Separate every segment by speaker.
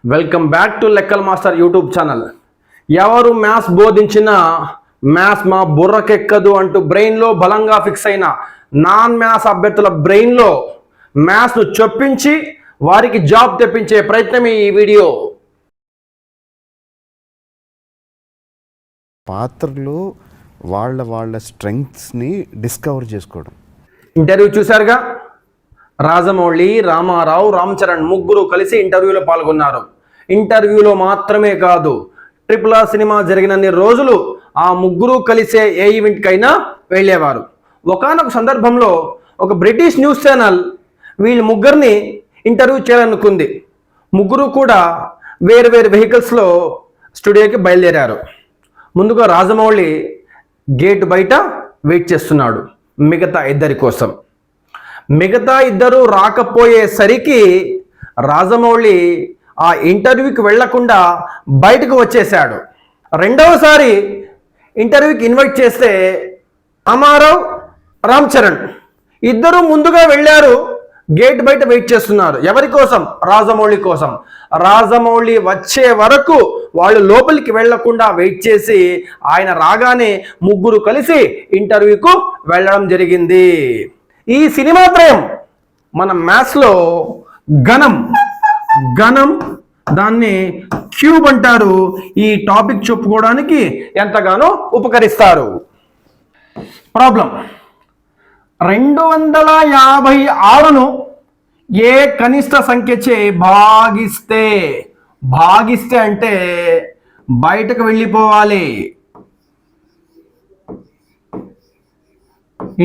Speaker 1: Welcome back to లెక్కల master YouTube channel. ఎవరు maths బోధించినా maths మా బుర్రకెక్కదు అంటూ బ్రెయిన్లో బలంగా ఫిక్స్ అయిన నాన్ మ్యాథ్స్ అభ్యర్థుల బ్రెయిన్లో మ్యాథ్స్ను చొప్పించి వారికి జాబ్ తెప్పించే ప్రయత్నమే ఈ వీడియో.
Speaker 2: పాత్రలు వాళ్ళ స్ట్రెంగ్త్స్ని డిస్కవర్ చేసుకోవడం.
Speaker 1: ఇంటర్వ్యూ చూశారుగా, రాజమౌళి, రామారావు, రామ్ చరణ్ ముగ్గురు కలిసి ఇంటర్వ్యూలో పాల్గొన్నారు. ఇంటర్వ్యూలో మాత్రమే కాదు, RRR సినిమా జరిగినన్ని రోజులు ఆ ముగ్గురు కలిసే ఏ ఈవెంట్కైనా వెళ్ళేవారు. ఒకానొక సందర్భంలో ఒక బ్రిటిష్ న్యూస్ ఛానల్ వీళ్ళు ముగ్గురిని ఇంటర్వ్యూ చేయాలనుకుంది. ముగ్గురు కూడా వేరు వెహికల్స్లో స్టూడియోకి బయలుదేరారు. ముందుగా రాజమౌళి గేట్ బయట వెయిట్ చేస్తున్నాడు మిగతా ఇద్దరి కోసం. మిగతా ఇద్దరు రాకపోయేసరికి రాజమౌళి ఆ ఇంటర్వ్యూకి వెళ్లకుండా బయటకు వచ్చేశాడు. రెండవసారి ఇంటర్వ్యూకి ఇన్వైట్ చేస్తే రామారావు, రామ్ చరణ్ ఇద్దరు ముందుగా వెళ్ళారు. గేట్ బయట వెయిట్ చేస్తున్నారు. ఎవరి కోసం? రాజమౌళి కోసం. రాజమౌళి వచ్చే వరకు వాళ్ళు లోపలికి వెళ్లకుండా వెయిట్ చేసి ఆయన రాగానే ముగ్గురు కలిసి ఇంటర్వ్యూకు వెళ్ళడం జరిగింది. ఈ సినిమా త్రయం మన మ్యాథ్స్లో గణం దాన్ని క్యూబ్ అంటారు. ఈ టాపిక్ చెప్పుకోవడానికి ఎంతగానో ఉపకరిస్తారు. ప్రాబ్లం: 256ను ఏ కనిష్ట సంఖ్యచే భాగిస్తే అంటే బయటకు వెళ్ళిపోవాలి.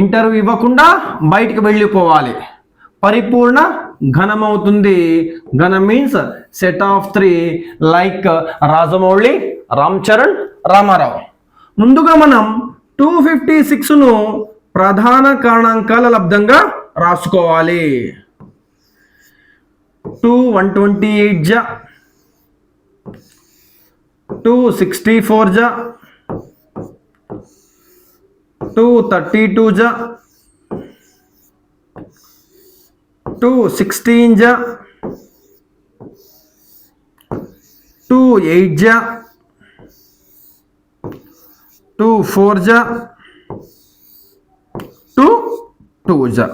Speaker 1: ఇంటర్వ్యూ ఇవ్వకుండా బయటకు వెళ్ళిపోవాలి. పరిపూర్ణ ఘనం అవుతుంది. ఘనం means set of 3 like Rajamouli, Ram Charan, Ramarao. ముందుగా మనం 256ను ప్రధాన కారణాంకాల లబ్ధంగా రాసుకోవాలి. 2 128 జా, 2 64 జా, 2 32 జా, 2 16 జా, 2 8 జా, 2 4 జా, 2 2 జా.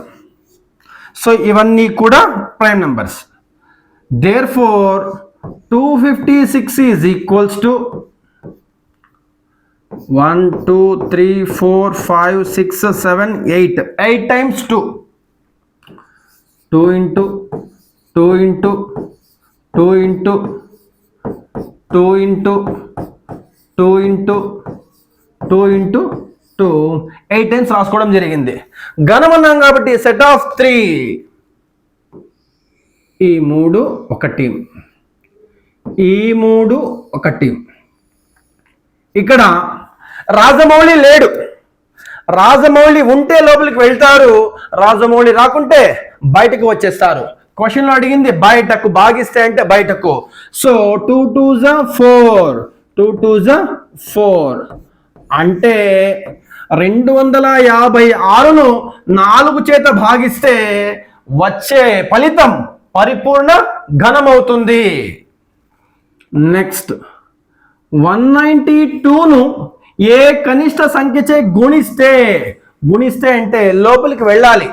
Speaker 1: సో ఇవన్నీ కూడా prime numbers. Therefore 256 is equals to 1 2 3 4 5 6 7 8 times 2 into 2 into 2 into 2 into 2 into 2 into 2 8 times రాసుకోవడం జరిగింది. ఘనం అన్నాం కాబట్టి సెట్ ఆఫ్ 3. ఈ 3 ఒక టీం, ఈ 3 ఒక టీం. ఇక్కడ రాజమౌళి లేడు. రాజమౌళి ఉంటే లోపలికి వెళ్తారు, రాజమౌళి రాకుంటే బయటకు వచ్చేస్తారు. క్వశ్చన్లో అడిగింది బయటకు, భాగిస్తే అంటే బయటకు. సో 2 2 జా 4, 2 2 జా 4 అంటే 256ను 4 చేత భాగిస్తే వచ్చే ఫలితం పరిపూర్ణ ఘనమవుతుంది. నెక్స్ట్ 192ను ఏ కనిష్ట సంఖ్యచే గుణిస్తే అంటే లోపలికి వెళ్ళాలి.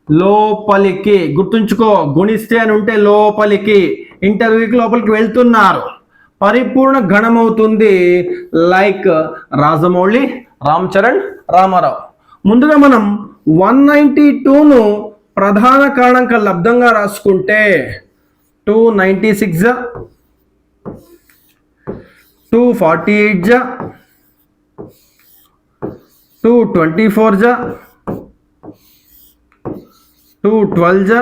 Speaker 1: లోపలికి గుర్తుంచుకో, గుణిస్తే అని ఉంటే లోపలికి, ఇంటర్వ్యూకి లోపలికి వెళ్తున్నారు. పరిపూర్ణ ఘనమవుతుంది లైక్ రాజమౌళి, రామ్ చరణ్, రామారావు. ముందుగా మనం 192ను ప్రధాన కారణాంకాల లబ్ధంగా రాసుకుంటే 296 జా, 248 జా, 224 జా, 212 జా,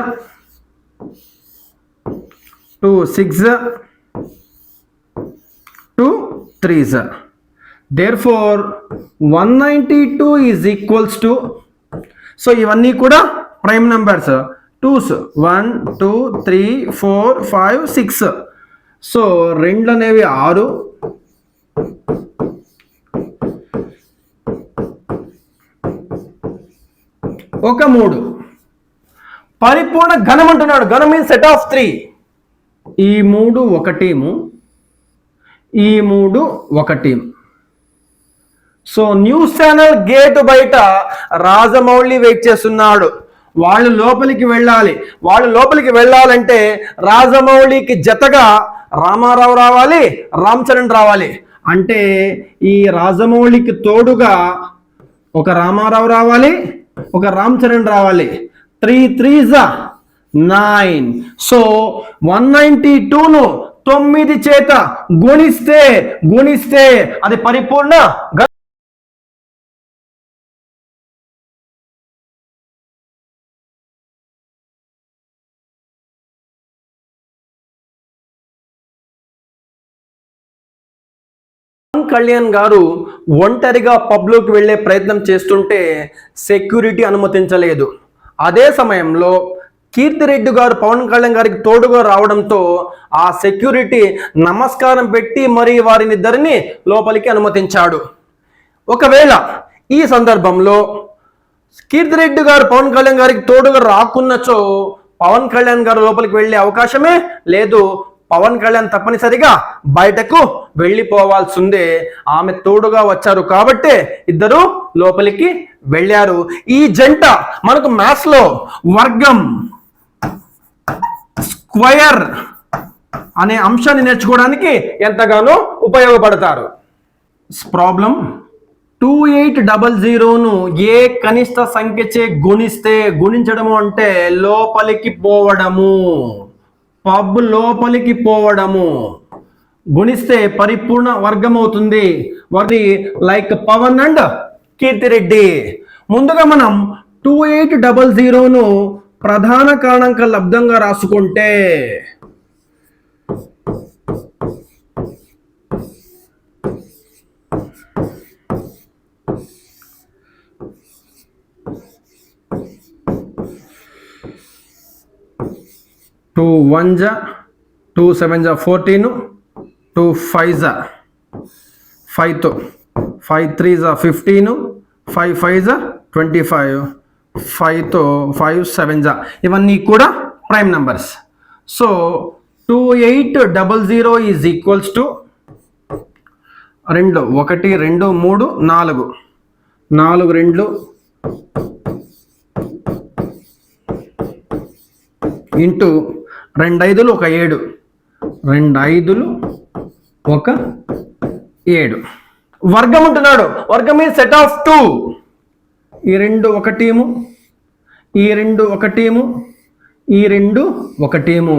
Speaker 1: 26 జా, 23 జా. Therefore 192 is equals to, so ఇవన్నీ కూడా ప్రైమ్ నెంబర్స్. 2s 1 2 3 4 5 6. సో 2 అనేవి 6, ఒక 3. పరిపూర్ణ ఘనం అంటున్నాడు. ఘనం మీన్స్ సెట్ ఆఫ్ 3. ఈ 3 ఒక టీము, ఈ 3 ఒక team. So news channel gate బయట రాజమౌళి వెయిట్ చేస్తున్నాడు. వాళ్ళు లోపలికి వెళ్ళాలి. వాళ్ళు లోపలికి వెళ్ళాలంటే రాజమౌళికి జతగా రామారావు రావాలి, రామ్ చరణ్ రావాలి. అంటే ఈ రాజమౌళికి తోడుగా ఒక రామారావు రావాలి, ఒక రామ్ చరణ్ రావాలి. 3 3s 9. సో 192ను 9 చేత గుణిస్తే అది పరిపూర్ణ కళ్యాణ్ గారు ఒంటరిగా పబ్లోకి వెళ్ళే ప్రయత్నం చేస్తుంటే సెక్యూరిటీ అనుమతించలేదు. అదే సమయంలో కీర్తిరెడ్డి గారు పవన్ కళ్యాణ్ గారికి తోడుగా రావడంతో ఆ సెక్యూరిటీ నమస్కారం పెట్టి మరి వారినిద్దరిని లోపలికి అనుమతించాడు. ఒకవేళ ఈ సందర్భంలో కీర్తిరెడ్డి గారు పవన్ కళ్యాణ్ గారికి తోడుగా రాకున్నచో పవన్ కళ్యాణ్ గారు లోపలికి వెళ్ళే అవకాశమే లేదు. పవన్ కళ్యాణ్ తప్పనిసరిగా బయటకు వెళ్ళిపోవాల్సిందే. ఆమె తోడుగా వచ్చారు కాబట్టి ఇద్దరు లోపలికి వెళ్ళారు. ఈ జంట మనకు మ్యాథ్స్ లో వర్గం, స్క్వయర్ అనే అంశాన్ని నేర్చుకోవడానికి ఎంతగానో ఉపయోగపడతారు. ప్రాబ్లం 2800ను ఏ కనిష్ట సంఖ్యచే గుణించడము అంటే లోపలికి పోవడము, పబ్ లోపలికి పోవడము. గుణిస్తే పరిపూర్ణ వర్గం అవుతుంది. వారి లైక్ పవన్ అండ్ కీర్తిరెడ్డి. ముందుగా మనం 2800ను ప్రధాన కారణాంక లబ్ధంగా రాసుకుంటే 2 1s 2 7s 14, 2 5s 5 5 3s 15, 5 5s 25, 5 5 7s ఇవన్నీ కూడా prime numbers. So 2800 is equals to 2 1 2 3 4 4 2 into 2 5లు 1 7, 2 5లు 7. వర్గం అంటున్నాడు. వర్గం ఈ సెట్ ఆఫ్ 2. ఈ 2 ఒక టీము, ఈ 2 ఒక టీము, ఈ 2 ఒక టీము.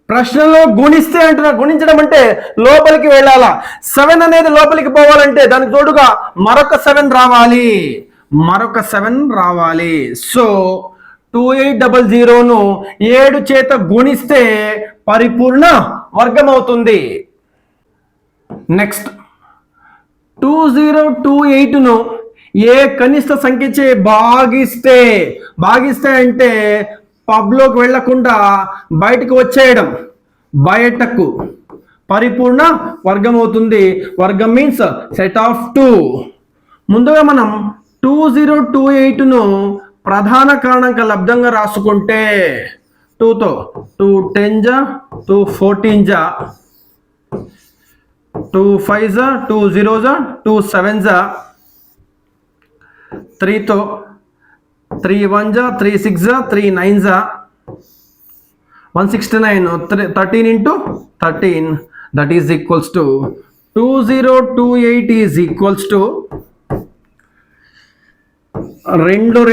Speaker 1: ప్రశ్నలో గుణిస్తే అంటున్నారు. గుణించడం అంటే లోపలికి వెళ్ళాలా. 7 అనేది లోపలికి పోవాలంటే దానికి తోడుగా మరొక 7 రావాలి. సో 2800ను 7 చేత గుణిస్తే పరిపూర్ణ వర్గం అవుతుంది. నెక్స్ట్ 2028ను ఏ కనిష్ట సంఖ్యచే భాగిస్తే అంటే పబ్లోకి వెళ్లకుండా బయటకు వచ్చేయడం, బయటకు పరిపూర్ణ వర్గం అవుతుంది. వర్గం మీన్స్ సెట్ ఆఫ్ 2. ముందుగా మనం 2028ను ప్రధాన కారణాంక లబ్ధంగా రాసుకుంటే 2తో 2 10s 2 14s 2 5s 2 0s 2 7s 3తో 3 1s 3 6s 3 9s 169 13 into 13 that is equals to 2028 is equals to 2 2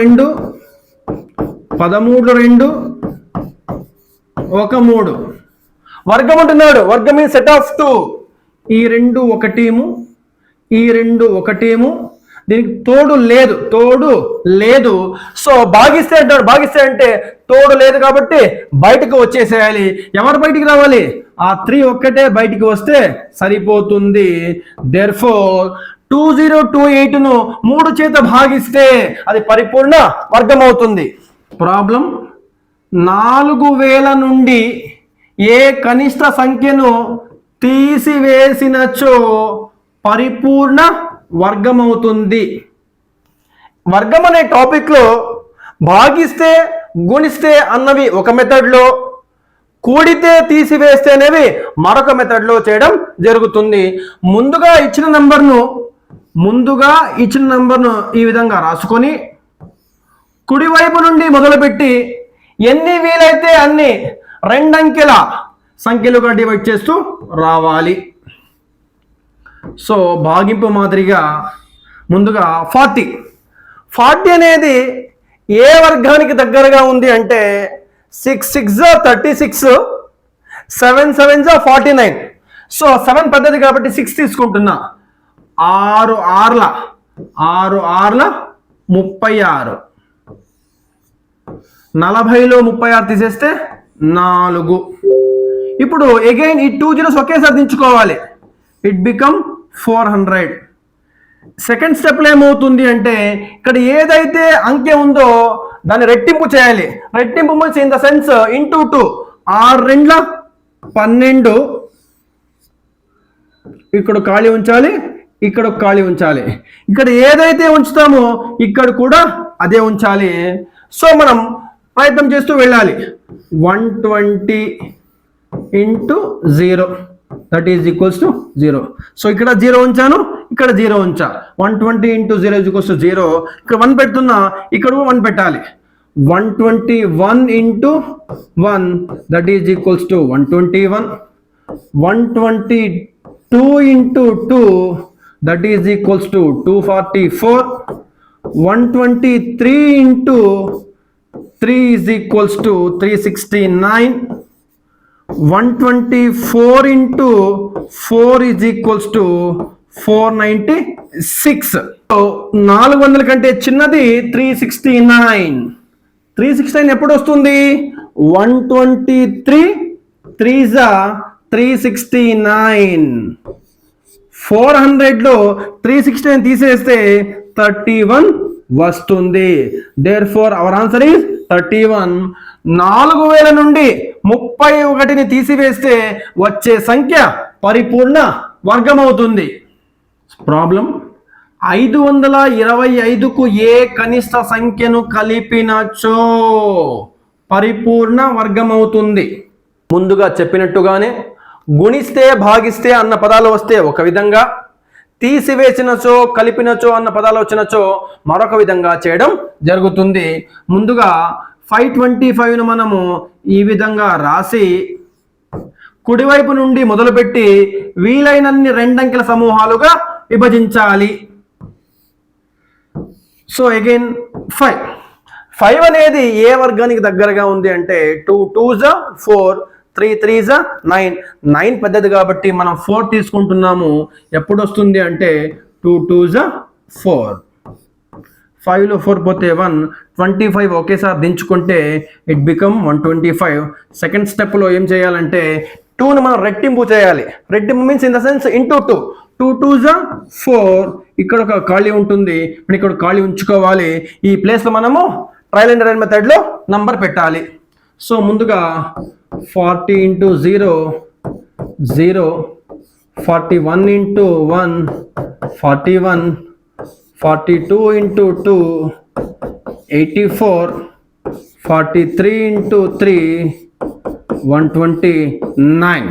Speaker 1: 13 2 1 3. వర్గం అంటున్నాడు. వర్గం ఈ సెట్ ఆఫ్ 2. ఈ 2 ఒక టీము, ఈ 2 ఒక టీము. దీనికి తోడు లేదు. సో భాగిస్తే అంటాడు. భాగిస్తే అంటే తోడు లేదు కాబట్టి బయటకు వచ్చేసేయాలి. ఎవరు బయటికి రావాలి? ఆ 3 ఒక్కటే బయటికి వస్తే సరిపోతుంది. దేర్ఫోర్ 2028ను 3 చేత భాగిస్తే అది పరిపూర్ణ వర్గం అవుతుంది. ప్రాబ్లం 4000 నుండి ఏ కనిష్ట సంఖ్యను తీసివేసినచో పరిపూర్ణ వర్గం అవుతుంది. వర్గం అనే టాపిక్లో భాగిస్తే గుణిస్తే అన్నవి ఒక మెథడ్లో, కూడితే తీసివేస్తే అనేవి మరొక మెథడ్లో చేయడం జరుగుతుంది. ముందుగా ఇచ్చిన నంబర్ను ఈ విధంగా రాసుకొని కుడివైపు నుండి మొదలుపెట్టి ఎన్ని వీలైతే అన్ని రెండంకెల సంఖ్యలుగా డివైడ్ చేస్తూ రావాలి. సో భాగింపు మాదిరిగా ముందుగా 40 అనేది ఏ వర్గానికి దగ్గరగా ఉంది అంటే 6 6 36, 7 7 49. సో 7 పెద్దది కాబట్టి 6 తీసుకుంటున్నా. 6 6 36, 40లో 36 తీసేస్తే 4. ఇప్పుడు అగైన్ ఈ 2 zeros ఒకేసారి దించుకోవాలి. It become 400. సెకండ్ స్టెప్లో ఏమవుతుంది అంటే ఇక్కడ ఏదైతే అంకె ఉందో దాన్ని రెట్టింపు చేయాలి. రెట్టింపు means in the sense into 2. 6 2 12. ఇక్కడ ఖాళీ ఉంచాలి, ఇక్కడ ఖాళీ ఉంచాలి. ఇక్కడ ఏదైతే ఉంచుతామో ఇక్కడ కూడా అదే ఉంచాలి. సో మనం ప్రయత్నం చేస్తూ వెళ్ళాలి. 120 into 0 that is equals to 0. So ఇక్కడ 0 ఉంచాను, ఇక్కడ 0 ఉంచా. 120 into 0 is equals to 0. ఇక్కడ 1 పెడుతున్నా, ఇక్కడ 1 పెట్టాలి. 121 into 1 that is equals to 121. 122 into 2 that is equals to 244. 123 into 3 is equals to 369. 124 into 4 is equals to 496. So 400 కంటే చిన్నది 369. 369 ఎప్పుడు వస్తుంది? 123 3s 369. 400లో 369 తీసేస్తే 31 వస్తుంది. Therefore our answer is 31. 4000 నుండి 31ని తీసివేస్తే వచ్చే సంఖ్య పరిపూర్ణ వర్గం అవుతుంది. ప్రాబ్లం 525కు ఏ కనిష్ట సంఖ్యను కలిపినచో పరిపూర్ణ వర్గం అవుతుంది. ముందుగా చెప్పినట్టుగానే గుణిస్తే భాగిస్తే అన్న పదాలు వస్తే ఒక విధంగా, తీసివేసినచో కలిపినచో అన్న పదాలు వచ్చినచో మరొక విధంగా చేయడం జరుగుతుంది. ముందుగా 525ను మనము ఈ విధంగా రాసి కుడివైపు నుండి మొదలుపెట్టి వీలైనన్ని రెండంకెల సమూహాలుగా విభజించాలి. సో అగైన్ 5 అనేది ఏ వర్గానికి దగ్గరగా ఉంది అంటే 2 2s 4, 3 3s 9. 9 పెద్దది కాబట్టి మనం 4 తీసుకుంటున్నాము. ఎప్పుడు వస్తుంది అంటే 2 2s 4. 5లో 4 పోతే 1, 25 ఒకేసారి దించుకుంటే ఇట్ బికమ్ 125. సెకండ్ స్టెప్లో ఏం చేయాలంటే 2ను మనం రెట్టింపు చేయాలి. రెట్టింపు means in the sense into 2. 2 2s 4. ఇక్కడ ఒక ఖాళీ ఉంటుంది, ఇక్కడ ఖాళీ ఉంచుకోవాలి. ఈ ప్లేస్లో మనము ట్రయల్ అండ్ ఎర్రర్ మెథడ్లో నంబర్ పెట్టాలి. సో ముందుగా 40 into 0 0, 41 into 1 41, 42 into 2 84, 43 into 3 129.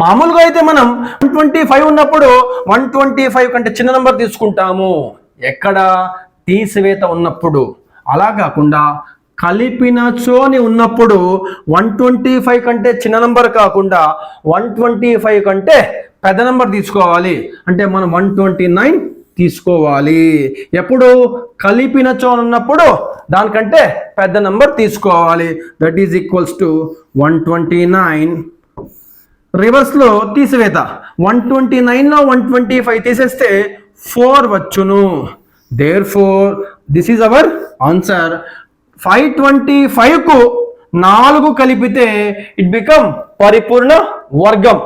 Speaker 1: మామూలుగా అయితే మనం 125 ఉన్నప్పుడు 125 కంటే చిన్న నంబర్ తీసుకుంటాము. ఎక్కడ? తీసివేత ఉన్నప్పుడు. అలా కాకుండా కలిపినచోని ఉన్నప్పుడు 125 కంటే చిన్న నంబర్ కాకుండా 125 కంటే పెద్ద నంబర్ తీసుకోవాలి. అంటే మనం 129 తీసుకోవాలి. ఎప్పుడు? కలిపినచో ఉన్నప్పుడు దానికంటే పెద్ద నంబర్ తీసుకోవాలి. That is equals to 129. రివర్స్లో తీసివేత 129లో 125 తీసేస్తే 4 వచ్చును. Therefore this is our answer. 525కు 4 కలిపితే ఇట్ బికమ్ పరిపూర్ణ వర్గం.